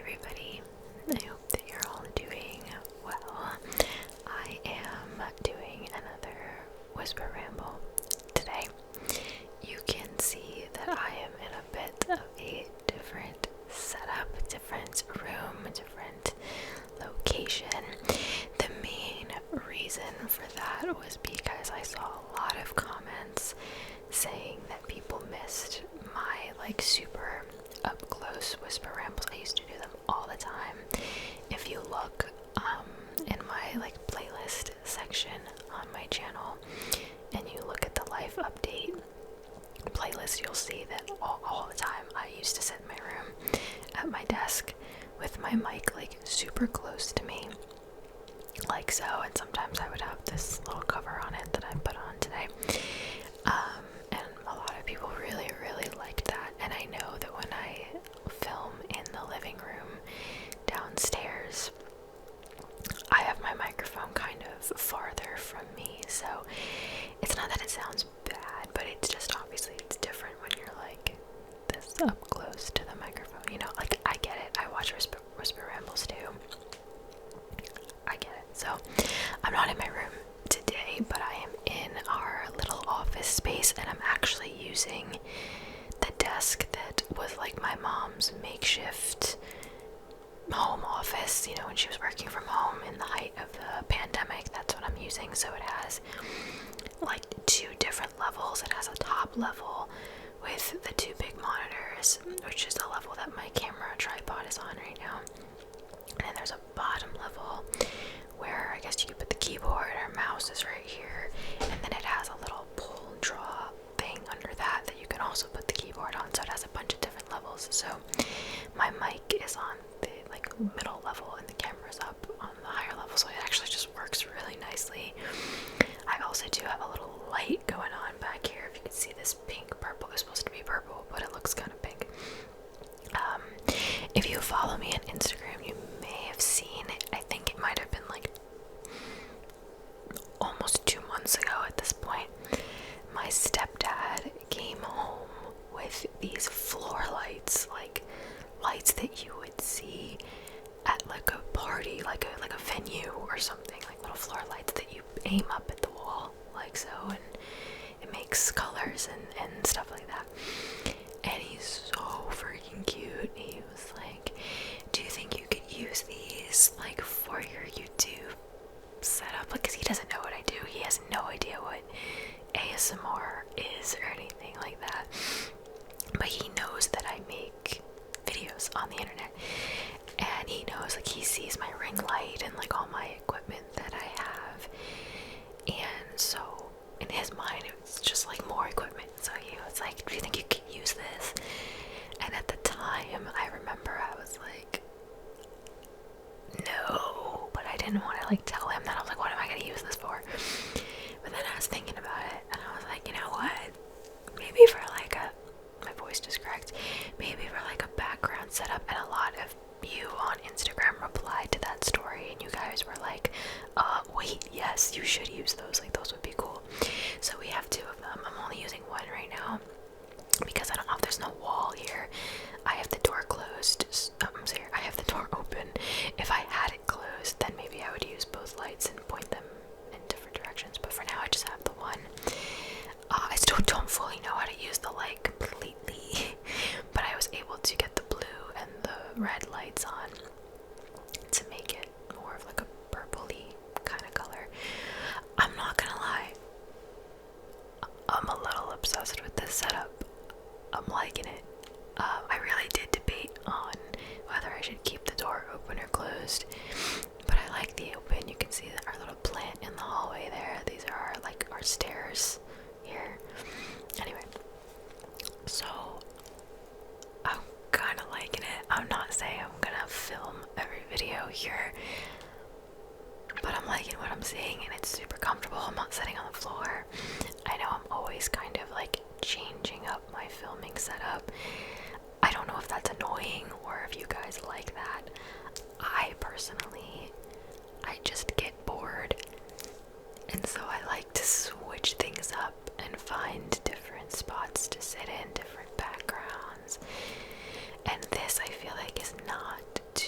everybody. I hope that you're all doing well. I am doing another whisper ramble today. You can see that I am in a bit of a different setup, different room, different location. The main reason for that was because I saw a lot of comments saying that people missed my super up close whisper rambles. I used to do them all the time. If you look in my playlist section on my channel and you look at the life update playlist, you'll see that all the time I used to sit in my room at my desk with my mic super close to me, like so, and sometimes I would have this little cover on it that I put on today. And a lot of people really liked that, and I know that when I film in the living room downstairs, I have my microphone kind of farther from me, so it's not that it sounds bad, but it's just obviously it's different when you're this up close to the microphone, I get it. I watch whisper rambles too. I get it. So I'm not in my room today, but I am in our little office space, and I'm actually using the desk that was my mom's makeshift home office, when she was working from home in the height of the pandemic. That's what I'm using. So it has two different levels. It has a top level with the two big monitors, which is the level that my camera tripod is on right now. And then there's a bottom level where I guess you could put the keyboard or mouse is right here, and then it has a little pull and draw thing under that you can also put the keyboard on. So it has a bunch of different levels. So my mic is on the middle level and the camera's up on the higher level, so it actually just works really nicely. I also do have a little light going on back here. If you can see this pink purple, it's supposed to be purple, but it looks kind of pink. If you follow me on Instagram, you may have seen it. I think it might have been almost 2 months ago at this point. My stepdad came home with these floor lights, lights that you would see at a party, like a venue or something, little floor lights that you aim up at the wall, so, and it makes colors and stuff like that. And he's so freaking cute. He was like, do you think you could use these for your YouTube setup? Because he doesn't know what I do. He has no idea what ASMR is or anything like that. But he knows that I make videos on the internet. And he knows, he sees my ring light and all my equipment that I have. And so in his mind, it's just more equipment. So he was like, do you think you could use this? And at the time, I remember I was like, no, but I didn't want to tell him that. I was like, what am I going to use this for? But then I was thinking about it, and I was like, you know what? Maybe for my voice just cracked. Maybe for a background setup. And a lot of you on Instagram replied to that story, and you guys were like, wait, yes, you should use those. Those would be cool. So we have 2 of them. I'm only using 1 right now because I don't know if there's no wall here. I have the door closed. I'm sorry, I have the door open. If I had it closed, then maybe I would use both lights and point them in different directions. But for now, I just have the 1. I still don't fully know how to use the light completely, but I was able to get the blue and the red lights on to make it more of a purpley kind of color. I'm not gonna lie, I'm a little obsessed with this setup. I'm liking it. I really did debate on whether I should keep the door open or closed, but I like the open. You can see our little plant in the hallway there. These are our stairs here. Anyway, so I'm kind of liking it. I'm not saying I'm gonna film every video here, but I'm liking what I'm seeing, and it's super comfortable. I'm not sitting on the floor. I know I'm always kind of changing up my filming setup. I don't know if that's annoying or if you guys like that. I personally, I just get bored, and so I like to switch things up and find different spots to sit in, different backgrounds. And this I feel is not too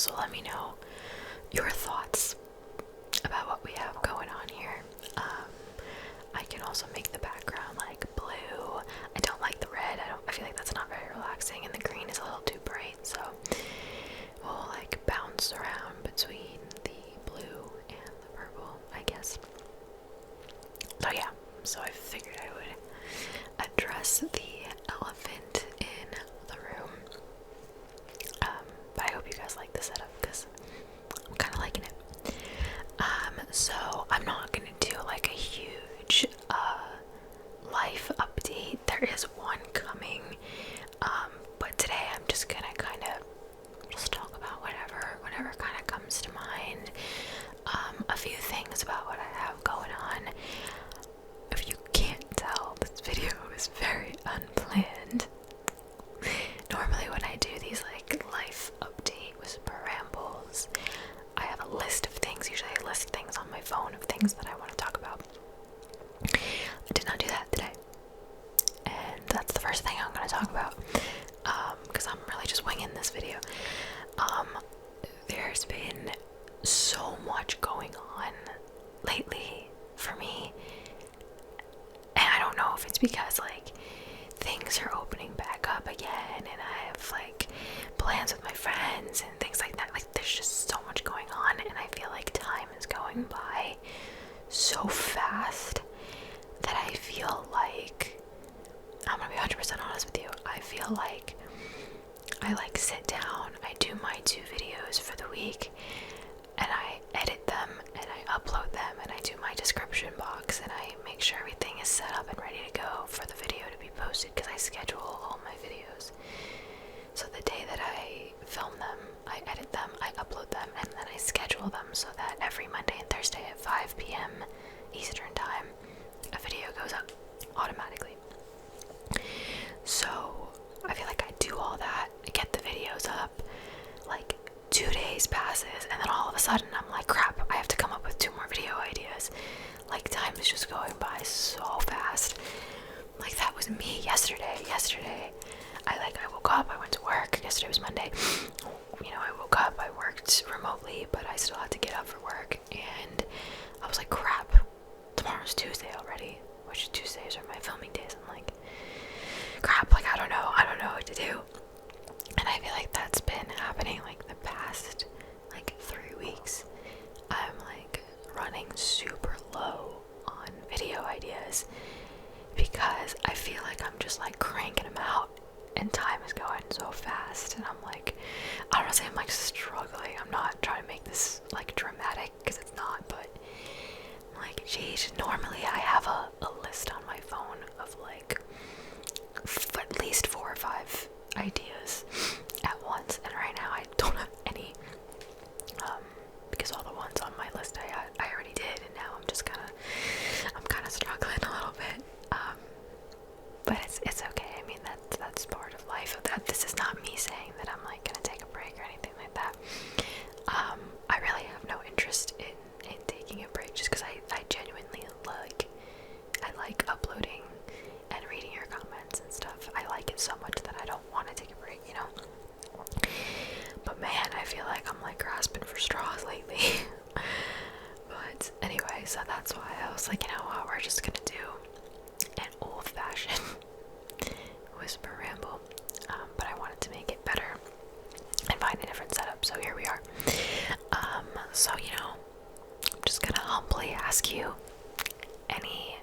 So let me know your thoughts about what we have going on here. I can also make the background like blue. I don't like the red. I feel like that's not very relaxing, and the green is a little too bright, so we'll like bounce around between the blue and the purple, I guess. So yeah, so I figured I would address the elephant in the room. But I hope you guys like the setup because I'm kind of liking it. So I'm not gonna do like a huge life update. There is one coming, but today I'm just gonna kind of just talk about whatever kind of comes to mind. A few things about what I have going on. If you can't tell, this video is very unplanned. Normally when I do these like life update whisper rambles, I have a list of things. Usually I list things on my phone of things that I want to talk about. I did not do that today, and that's the first thing I'm going to talk about, because I'm really just winging this video. There's been so much going on lately for me, and I don't know if it's because like things are opening back up again and I have like plans with my friends and things like that. Like there's just so much going on, and I feel like time is going by so fast that I feel like, I'm gonna be 100% honest with you, I feel like I like sit down, I do my 2 videos for the week, and I edit them and I upload them and I do my description box and I make sure everything is set up and ready to go for the video to be posted, because I schedule all my videos. So the day that I film them, I edit them, I upload them, and then I schedule them so that every Monday and Thursday at 5 p.m. Eastern time, a video goes up automatically. So I feel like I do all that, I get the videos up, like 2 days passes, and then all of a sudden I'm like, crap, I have to come up with 2 more video ideas. Like time is just going by so fast. Like that was me yesterday. I woke up, I went to work. Yesterday was Monday. You know, I woke up, I worked remotely, but I still had to get up for work, and I was like, crap, tomorrow's Tuesday already, which Tuesdays are my filming days. I'm like, crap, like I don't know what to do. And I feel like that's been happening like the past like 3 weeks. I'm like running super low on video ideas because I feel like I'm just like cranking them out and time is going so fast, and I'm like, I don't want to say I'm like struggling. I'm not trying to make this like dramatic because it's not, but I'm like, geez, normally I have a list on my phone of like at least 4 or 5 ideas at once, and right now I don't have any, because all the ones on my list I already did, and now I'm kind of struggling a little bit, but it's okay. I mean, that's part of life. This is not me saying that I'm like gonna take a break or anything like that. I really have no interest in taking a break, just because I genuinely like uploading and reading your comments and stuff. I like it so much that I don't want to take a break, you know? But man, I feel like I'm like grasping for straws lately. But anyway, so that's why I was like, you know what, we're just gonna do an old-fashioned whisper ramble. But I wanted to make it better and find a different setup, so here we are. So, you know, I'm just gonna humbly ask you any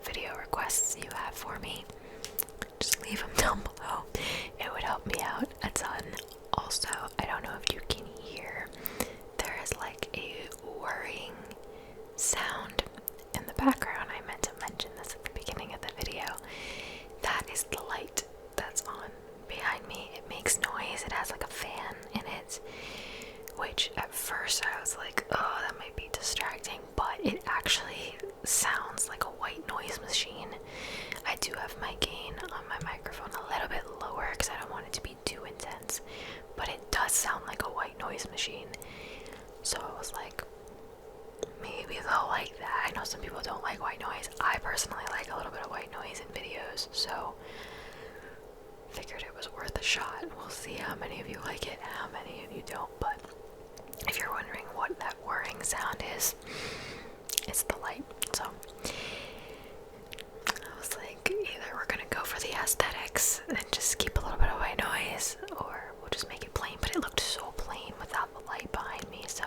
video requests you have for me. Just leave them down below. It would help me out a ton. Also, I don't know if you can hear, there is like a whirring sound in the background. I meant to mention this at the beginning of the video. That is the light that's on behind me. It makes noise. It has like a fan in it, which at first I was like, oh, that might be distracting, but it actually sounds like a white noise machine. I do have my gain on my microphone a little bit lower because I don't want it to be too intense, but it does sound like a white noise machine. So I was like, maybe they'll like that. I know some people don't like white noise. I personally like a little bit of white noise in videos, so figured it was worth a shot. We'll see how many of you like it, how many of you don't. But if you're wondering what that whirring sound is, it's the light. So I was like, either we're gonna go for the aesthetics and just keep a little bit of white noise, or we'll just make it plain. But it looked so plain without the light behind me, so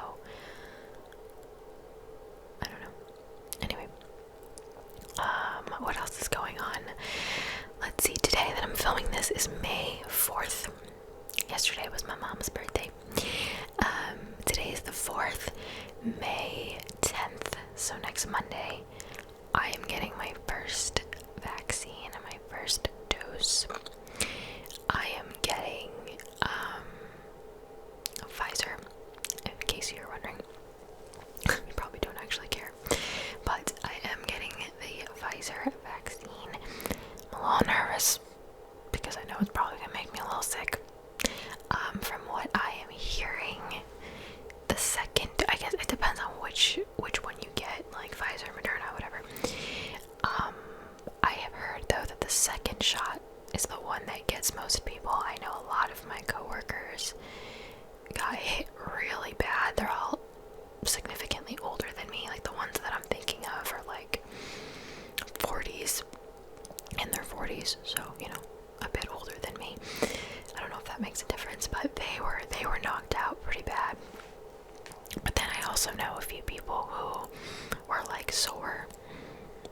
I don't know. Anyway, what else is going on? Let's see, today that I'm filming this is May 4th. Yesterday was my mom's birthday. Today is the 4th, May 10th, so next Monday, I am getting my first vaccine, my first dose. I am getting Pfizer, in case you're wondering. You probably don't actually care, but I am getting the Pfizer vaccine. I'm a little nervous because I know it's probably gonna make me a little sick. From what I am hearing, the second, I guess it depends on which one you get, like Pfizer, Moderna, whatever. I have heard though that the second shot is the one that gets most people. I know a lot of my coworkers got hit really bad. They're all significantly older than me. Like the ones that I'm thinking of are like 40s, in their 40s, so you know, a bit older than me. I don't know if that makes a difference, but they were knocked out pretty bad. But then I also know a few people who were like sore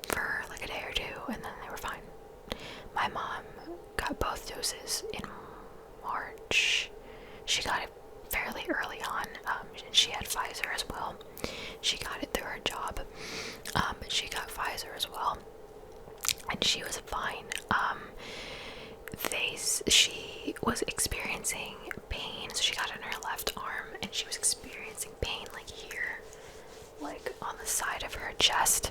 for like a day or two, and then they were fine. My mom got both doses in March. She got it fairly early on, and she had Pfizer as well. She got it through her job, but she got Pfizer as well, and she was fine. She was experiencing pain, so she got it in her left arm, and she was experiencing pain like here, like on the side of her chest,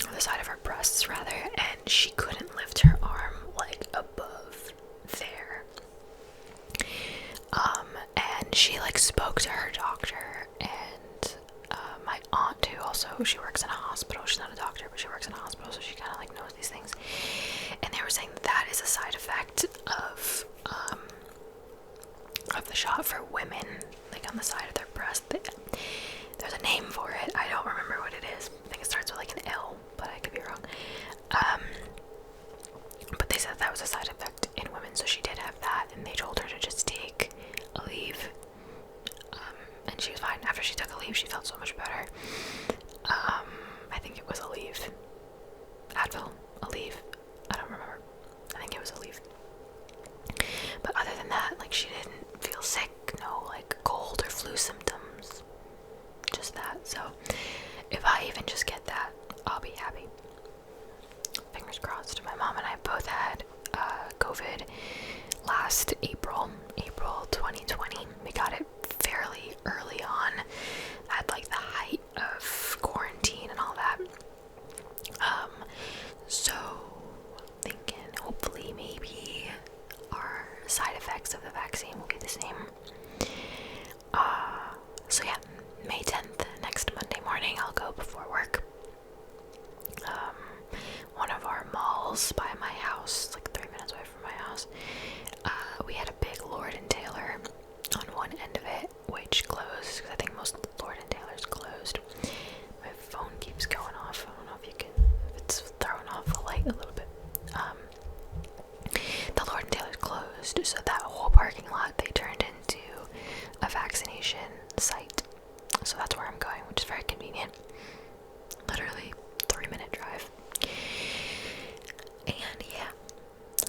or the side of her breasts rather, and she couldn't lift her arm like above there. And she like spoke to her doctor, and my aunt, who also, she works in a hospital, she's not a doctor, but she works in a hospital, so she kind of like knows these things, and they were saying that is a side effect of the shot for women, like on the side of their breast. There's a name for it, I don't remember what it is. I think it starts with like an L, but I could be wrong. But they said that was a side effect in women, so she did have that, and they told her to just take a leave, and she was fine. After she took a leave, she felt so much better. I think it was a leave. Advil, a leave. I don't remember. I think it was a leave. But other than that, like, she didn't feel sick, no like cold or flu symptoms, just that. So if I even just get that, I'll be happy. Fingers crossed. My mom and I both had COVID last April 2020. We got it fairly early on at like the height of quarantine and all that. So thinking hopefully maybe our side effects of the vaccine will be the same. So yeah, May 10th, next Monday morning, I'll go before work. One of our malls by my house, like 3 minutes away from my house, we had a big Lord & Taylor on one end of it, which closed, because I think most Lord & Taylor's closed. My phone keeps going off. I don't know if it's throwing off the light a little bit. The Lord & Taylor's closed, so that whole parking lot they turned into a vaccination site. So that's where I'm going, which is very convenient. Literally 3-minute drive. And yeah,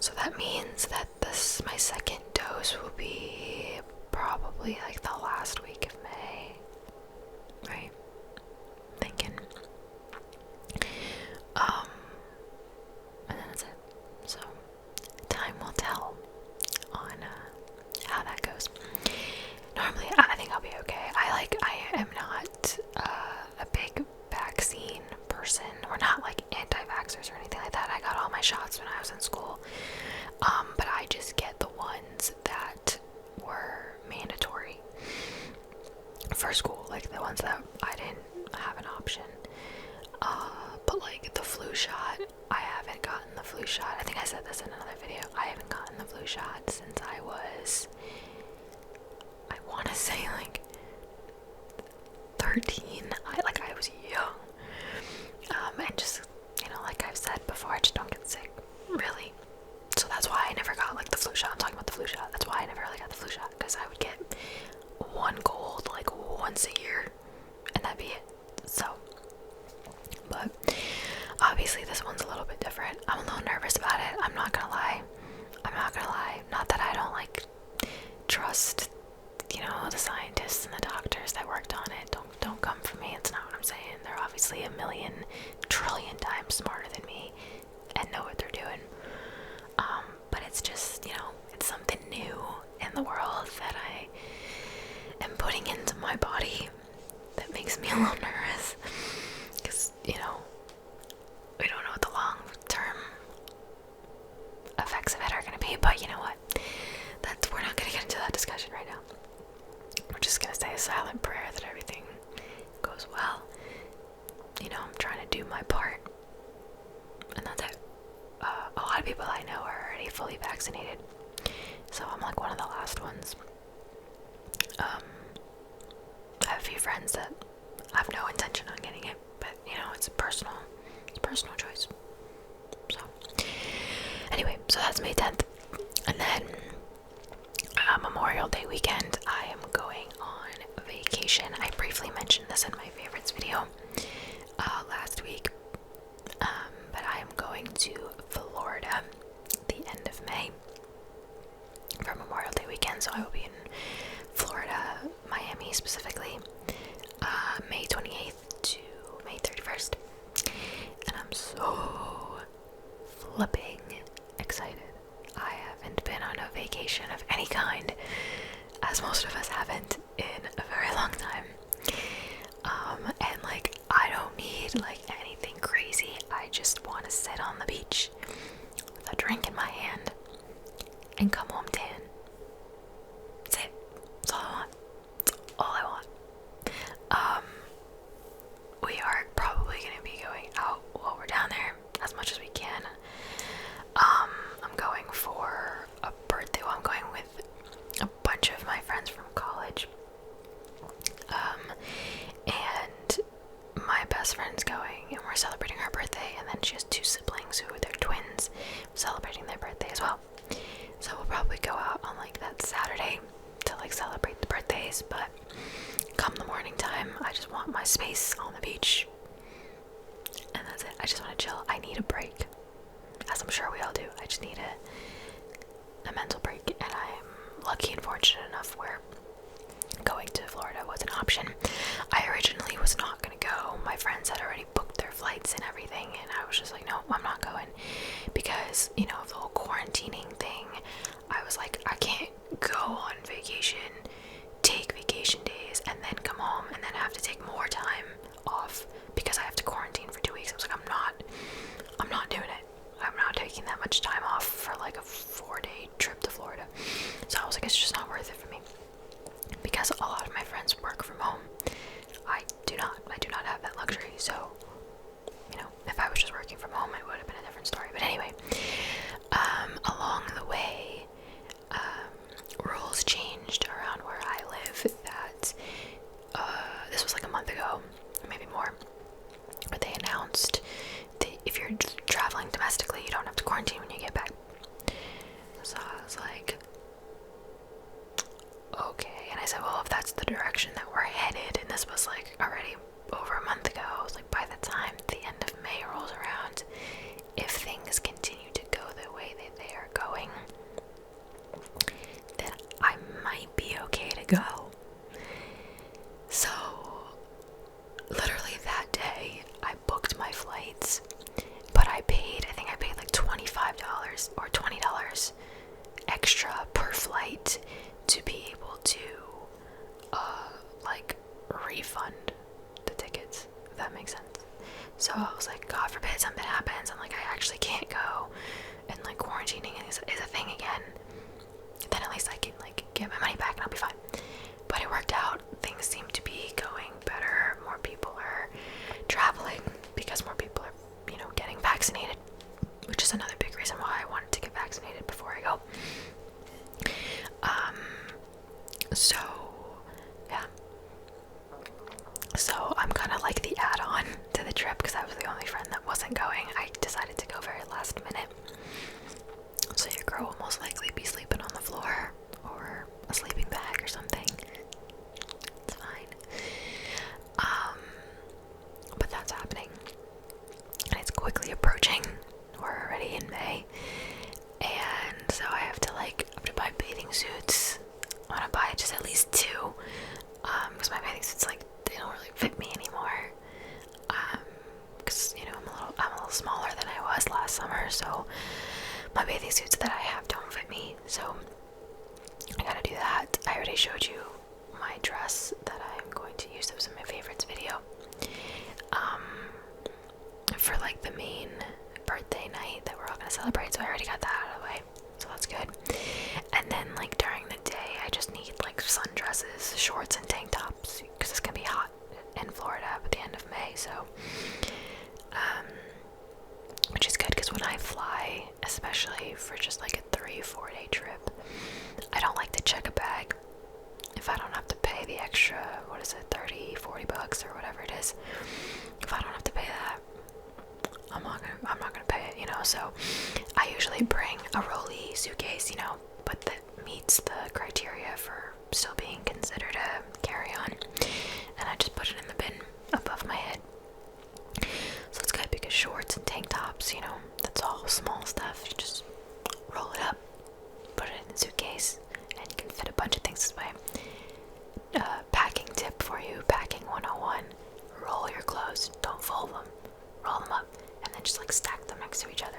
so that means that my second dose will be probably like the last week of May, right? Thinking. And then that's it. So time will tell on how that goes. Normally, I think I'll be okay. I am not a big vaccine person. We're not like anti-vaxxers or anything like that. I got all my shots when I was in school. But I just get the ones that were mandatory for school, like the ones that I didn't have an option. But like the flu shot, I haven't gotten the flu shot. I think I said this in another video. I haven't gotten the flu shot since I was was, I want to say like 13. I was young. And just, like I've said before, I just don't get sick, really. So that's why I never got like the flu shot. I'm talking about the flu shot. That's why I never really got the flu shot, because I would get one cold like once a year, and that'd be it. So, but obviously this one's a little bit different. I'm a little nervous about it. I'm not gonna lie. Not that I don't like trust, the scientists and the doctors that worked on it. Don't come for me. It's not what I'm saying. They're obviously a million trillion times smarter than me and know what they're doing. But it's just, it's something new in the world that I am putting into my body that makes me a little nervous. Because, we don't know what the long-term effects of it are going to be. But you know what? We're not going to get into that discussion right now. We're just going to say a silent prayer that everything goes well. I'm trying to do my part. And that's it. A lot of people I know are already fully vaccinated. So I'm like one of the last ones. I have a few friends that have no intention on getting it, but it's a personal choice. So anyway, so that's May 10th. And then Memorial Day weekend, I am going on vacation. I briefly mentioned this in my favorites video last week, but I am going to Florida the end of May for Memorial Day weekend. So I will be in Florida, Miami specifically, May 28th to May 31st, and I'm so flipping excited. I haven't been on a vacation of any kind, as most of us haven't, in a very long time. And like, I don't need like anything crazy. I just want to sit on the beach with a drink in my hand and come home tan. That's it. That's all I want. That's all I want. We are probably going to be going out while we're down there as much as we can. I'm going for a birthday. Well, I'm going with a bunch of my friends from college. And my best friend's going, and we're celebrating her birthday, and then she has two siblings who are their twins, celebrating their birthday as well. So we'll probably go out on like that Saturday to like celebrate the birthdays, but come the morning time, I just want my space on the beach, and that's it. I just want to chill. I need a break, as I'm sure we all do. I just need a mental break, and I'm lucky and fortunate enough where going to Florida was an option. I originally was not going to go. My friends had already booked their flights and everything, and I was just like, no, I'm not going, because, of the whole quarantining thing. I was like, I can't go on vacation, take vacation days, and then come home, and then have to take more time off because I have to quarantine for 2 weeks. I was like, I'm not doing it. I'm not taking that much time off for like a 4-day trip to Florida. So I was like, it's just not worth it for me, because a lot of my friends work from home. I do not have that luxury. So, if I was just working from home, it would have been a different story. But anyway, along the way, rules changed around where I live that, this was like a month ago, maybe more, but they announced that if you're traveling domestically, you don't have to quarantine when you get back. So I was like, okay. And I said, well, if that's the direction that we're headed, and this was like already over a month ago, I was like, by the time the end of May rolls around, if things continue to go the way that they are going, then I might be okay to go. So literally that day, I booked my flights, but I think I paid like $25 or $20 extra per flight to be able to like refund the tickets, if that makes sense. So I was like, God forbid something happens and like I actually can't go, and like quarantining is a thing again, then at least I can like get my money back and I'll be fine. But it worked out. Things seem to be going better. More people are traveling because more people are, getting vaccinated, which is another big reason why I wanted to get vaccinated before I go. So, yeah. So I'm kind of like the add-on to the trip because I was the only friend that wasn't going. I decided to go very last minute. So your girl will most likely be sleeping on the floor or a sleeping bag or something. It's fine. But that's happening. And it's quickly approaching. We're already in May. And so I have to buy bathing suits. I want to buy just at least 2. Because my bathing suits, like, they don't really fit me anymore. Because, you know, I'm a little smaller than I was last summer, so my bathing suits that I have don't fit me. So I gotta do that. I already showed you my dress that I'm going to use. That was in my favorites video. For like the main birthday night that we're all gonna celebrate. So I already got that out of the way. So that's good. And then like during the day, I just need like sundresses, shorts, and tank tops because it's gonna be hot in Florida at the end of May. So, which is good because when I fly, especially for just like a 3-4 day trip, I don't like to check a bag if I don't have to pay the extra, what is it, 30-40 bucks or whatever it is. If I don't have to pay that, I'm not gonna pay it, you know. So I usually bring a rolly suitcase, you know, but that meets the criteria for still being considered a carry-on, and I just put it in the bin above my head. So it's good because shorts and tank tops, you know, that's all small stuff. You just roll it up, put it in the suitcase, and you can fit a bunch of things this way. Packing tip for you, packing 101, roll your clothes, don't fold them, roll them up, and then just like stack them next to each other.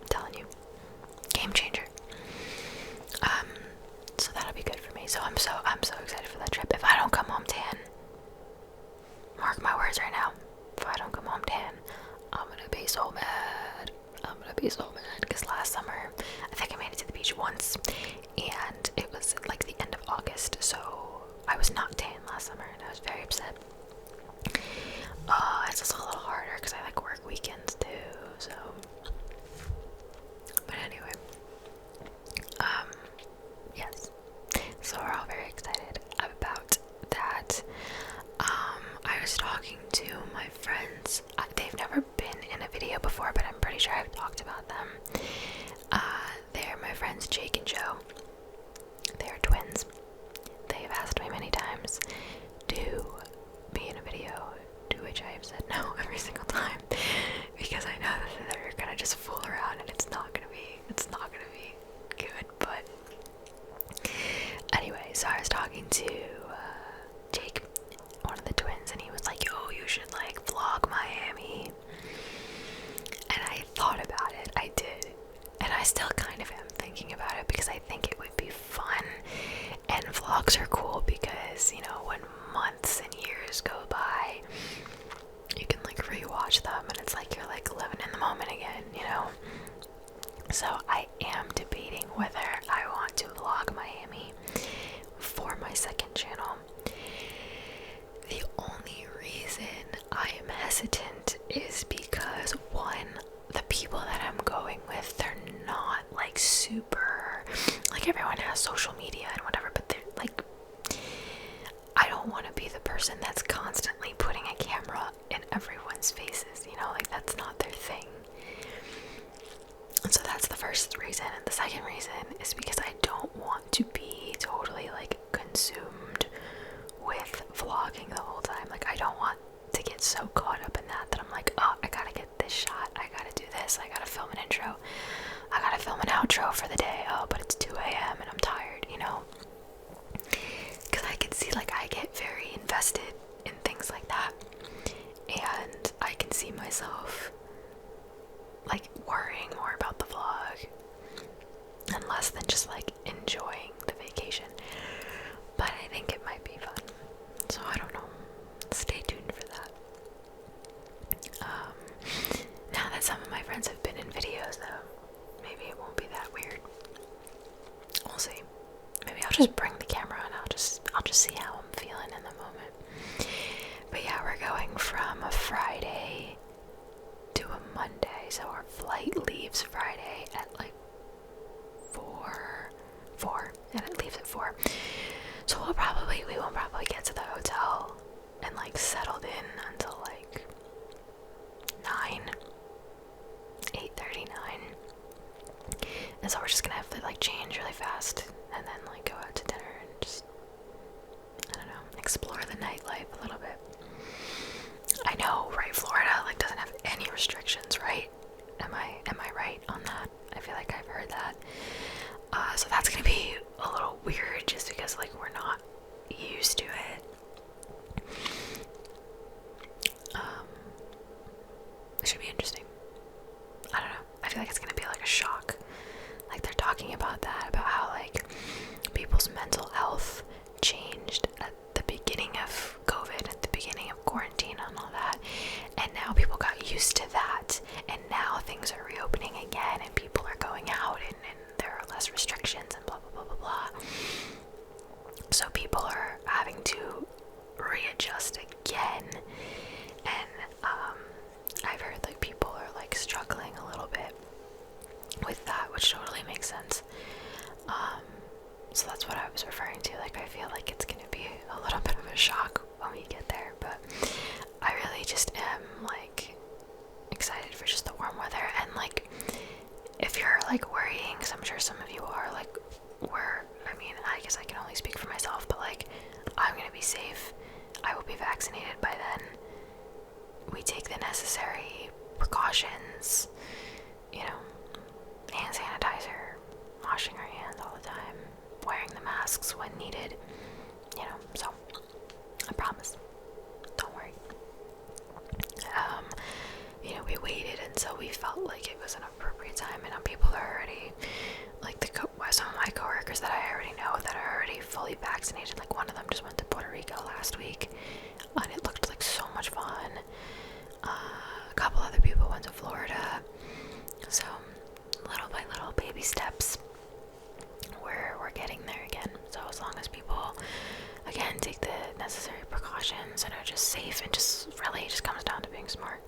I'm telling you, game changer. So that'll be good for me. So I'm so excited for that trip. If I don't come home tan, mark my words right now, if I don't come home tan, I'm gonna be so mad. Because last summer, I think I made it to the beach once, and it was like the end of August, so I was not tan last summer, and I was very upset. It's just a little harder because I like work weekends too, so. But anyway, yes. So we're all very excited about that. I was talking to my friends. They've never been in a video before, but I'm pretty sure I've talked about them. They're my friends Jake and Joe. They are twins. They have asked me many times to be in a video, to which I have said no every single time, because I know that they're gonna just fool around and it's not gonna be good. But anyway, so I was talking to Jake, one of the twins, and he was like, yo, you should like vlog Miami. And I thought about it. I did, and I still kind of am thinking about it because I think it would be fun. And vlogs are cool because, you know, when months and years go by, you can like rewatch them and it's like you're like living in the moment again, you know. So I am debating whether I want to vlog Miami for my second channel. The only reason I am hesitant is because, one, the people that I'm going with, they're not like super, like everyone has social media and whatever, but they're like, I don't want to be the person that's constantly putting a camera in everyone's faces, you know, like that's not their thing. And so that's the first reason. And the second reason is because I don't want to be totally like consumed with vlogging the whole time. Like I don't want to get so caught up in that I'm like, oh, I gotta get this shot, I gotta do this, I gotta film an intro, I gotta film an outro for the day, oh, but it's 2 a.m. and I'm tired, you know. Because I can see like I get very invested in things like that, and I can see myself like worrying more about the vlog and less than just like enjoying the vacation. But I think it might be fun, so I don't know. Stay tuned for that. Now that some of my friends have been in videos though, maybe it won't be that weird. We'll see. Maybe I'll just bring the camera and I'll just see how I'm feeling in the moment. But yeah, we're going from a Friday to a Monday, so our flight leaves Friday at like 4, and it leaves at 4. we won't probably get to the hotel and like settled in until like 8:39. And so we're just gonna have to like change really fast and then like go out to dinner and just, I don't know, explore the nightlife a little bit. I know, right? Florida like doesn't have any restrictions, right? Am I right on that? I feel like I've heard that. So that's gonna be a little weird just because like we're not used to it. It should be interesting. I don't know. I feel like it's gonna be like a shock. Like they're talking about that, about how like people's mental health changed at the beginning of COVID, at the beginning of quarantine and all that. And now people got used to that. And now things are reopening again and people are going out and there are less restrictions and blah, blah, blah, blah, blah. So people are having to readjust again. And I've heard like people are like struggling a little bit with that, which totally makes sense. So that's what I was referring to. Like I feel like it's gonna be a little bit of a shock when we get there, but I really just am like excited for just the warm weather. And like if you're like worrying, because I'm sure some of you are, like I mean, I guess I can only speak for myself, but like I'm gonna be safe. I will be vaccinated by then. We take the necessary precautions, you know, hand sanitizer, washing our hands all the time, wearing the masks when needed, you know, so I promise, don't worry. You know, we waited until we felt like it was an appropriate time, and people are already, like some of my coworkers that I already know that are already fully vaccinated. Like one of them just went to Puerto Rico last week, and it looked like so much fun. A couple other people went to Florida, so little by little, baby steps. We're getting there again. So as long as people, again, take the necessary precautions and are just safe and just really just comes down to being smart,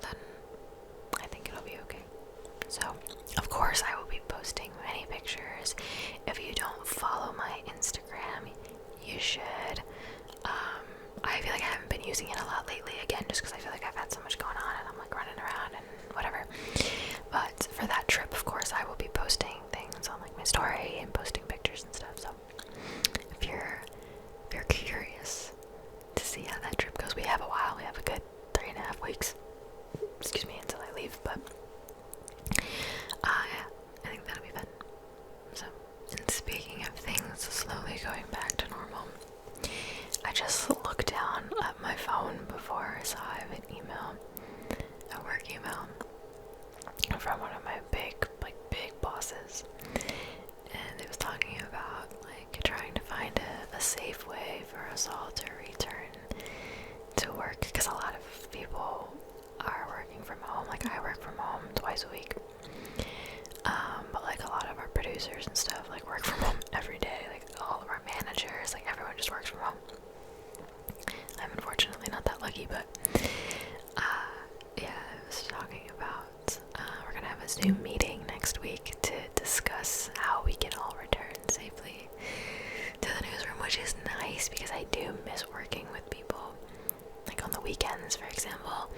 then I think it'll be okay. So, of course, I will be posting many pictures. If you don't follow my Instagram, you should. I feel like I haven't been using it a lot lately, again, just because I feel like I've had so much going on and I'm like running around and whatever. But for that trip, of course, I will be posting things on like my story and posting pictures and stuff. So if you're curious to see how that trip goes, we have a while. We have a good 3.5 weeks. Excuse me, until I leave, but yeah, I think that'll be fun. So, and speaking of things slowly going back to normal, I just looked down at my phone before I saw an email, a work email, from one of my big bosses, and it was talking about like trying to find a safe way for us all to return to work, because a lot of people are working from home. Like I work from home twice a week, but like a lot of our producers and stuff like work from home every day. Like all of our managers, like everyone just works from home. I'm unfortunately not that lucky, but yeah, I was talking about we're gonna have a Zoom meeting next week to discuss how we can all return safely to the newsroom, which is nice because I do miss working with people. Like on the weekends, for example,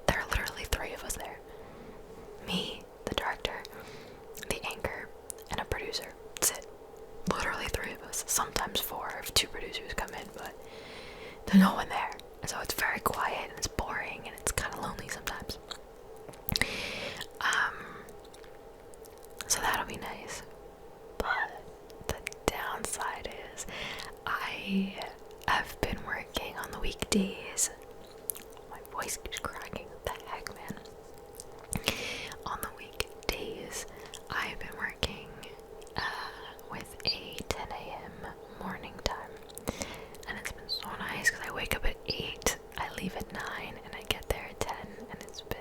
there are literally 3 of us there. Me, the director, the anchor, and a producer. That's it. Literally 3 of us. Sometimes 4 if 2 producers come in, but there's no one there. So it's very quiet and it's boring and it's kind of lonely sometimes. So that'll be nice. But the downside is I have been working on the weekdays. My voice keeps cracking. What the heck, man? On the weekdays, I've been working with a 10 a.m. morning time. And it's been so nice because I wake up at 8, I leave at 9, and I get there at 10, and it's been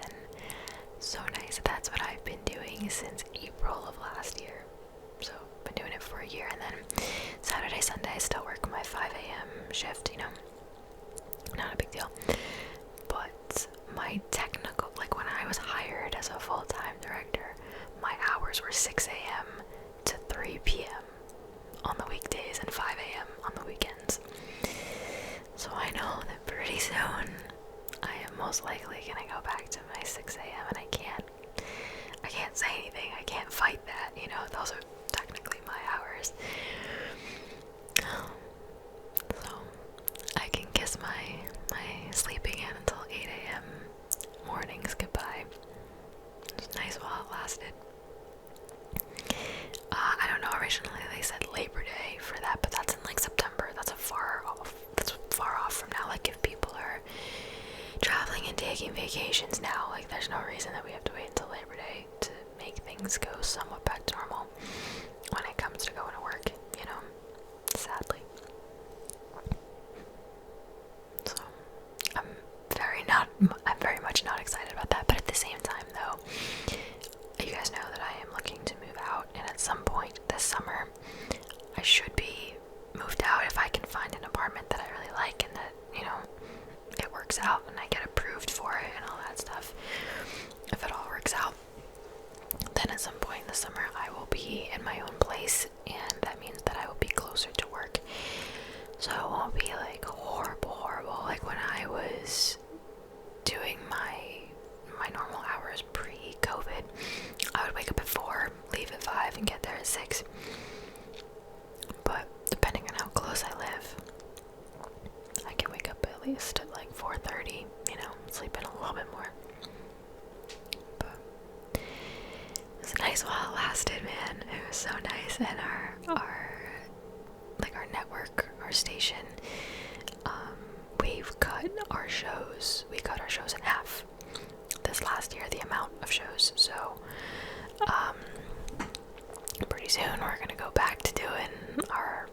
so nice. That's what I've been doing since April of last year. So I've been doing it for a year, and then Saturday, Sunday, I still work my 5 a.m. shift, you know. Not a big deal. But my technical, like when I was hired as a full-time director, my hours were 6 a.m. to 3 p.m. on the weekdays and 5 most likely gonna go back to my 6 a.m. and I can't say anything. I can't fight that, you know. Those are technically my hours. So I can kiss my sleeping in until 8 a.m. mornings goodbye. It was nice while it lasted. I don't know, originally they said Labor Day for that, but that's in like September. That's far off from now. Like, if people are traveling and taking vacations now, like, there's no reason that we have to wait until Labor Day to make things go somewhat back to normal when it comes to going to work, you know, sadly. So I'm very much not excited about that, but at the same time though, you guys know that I am looking to move out, and at some point this summer I should be moved out if I can find an apartment that I really like and that, you know, it works out and I get approved for it and all that stuff. If it all works out, then at some point this summer I will be in my own place, and that means that I will be closer to work. So it won't be like horrible. Like when I was doing my normal hours pre-COVID, I would wake up at 4, leave at 5, and get there at 6. But depending on how close I live, I can wake up at least at like 4:30, you know, sleep in a little bit more. But it was nice while it lasted, man. It was so nice. And our network, our station, we cut our shows in half this last year, the amount of shows. So pretty soon we're gonna go back to doing our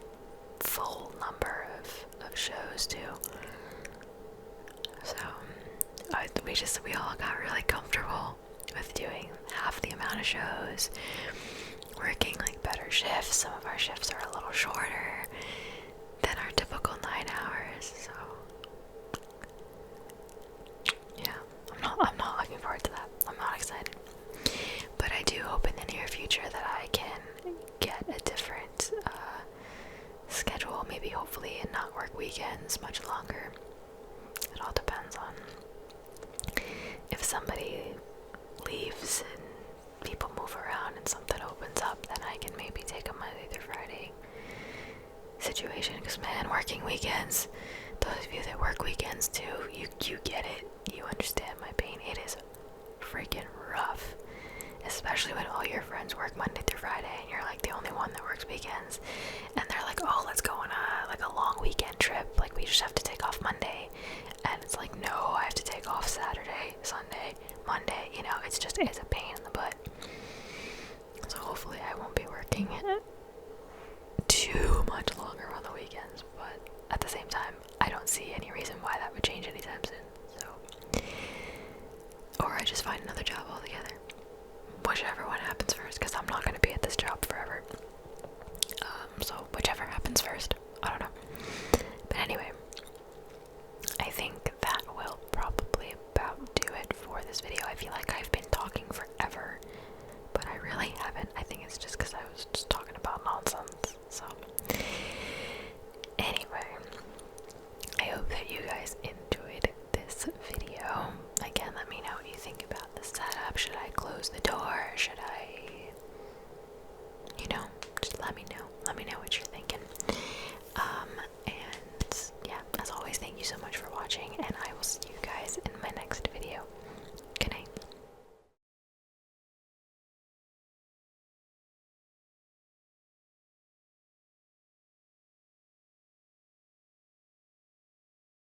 full number of shows too. So we all got really comfortable with doing half the amount of shows, working like better shifts. Some of our shifts are a little shorter than our typical 9 hours. So yeah, I'm not looking forward to that. I'm not excited. But I do hope in the near future that I can get a different schedule, maybe hopefully, and not work weekends much longer. It all depends on if somebody leaves and people move around and something opens up, then I can maybe take a Monday through Friday situation. Because man, working weekends, those of you that work weekends too, you get it. You understand my pain. It is freaking rough, especially when all your friends work Monday through Friday and you're like the only one that works weekends, and they're like, oh, let's go on a long weekend trip, like we just have to take off Monday, and it's like, no, I have to take off Saturday, Sunday, Monday, you know. It's a pain in the butt. So hopefully I won't be working too much longer on the weekends, but at the same time I don't see any reason why that would change anytime soon. So, or I just find another job altogether, whichever one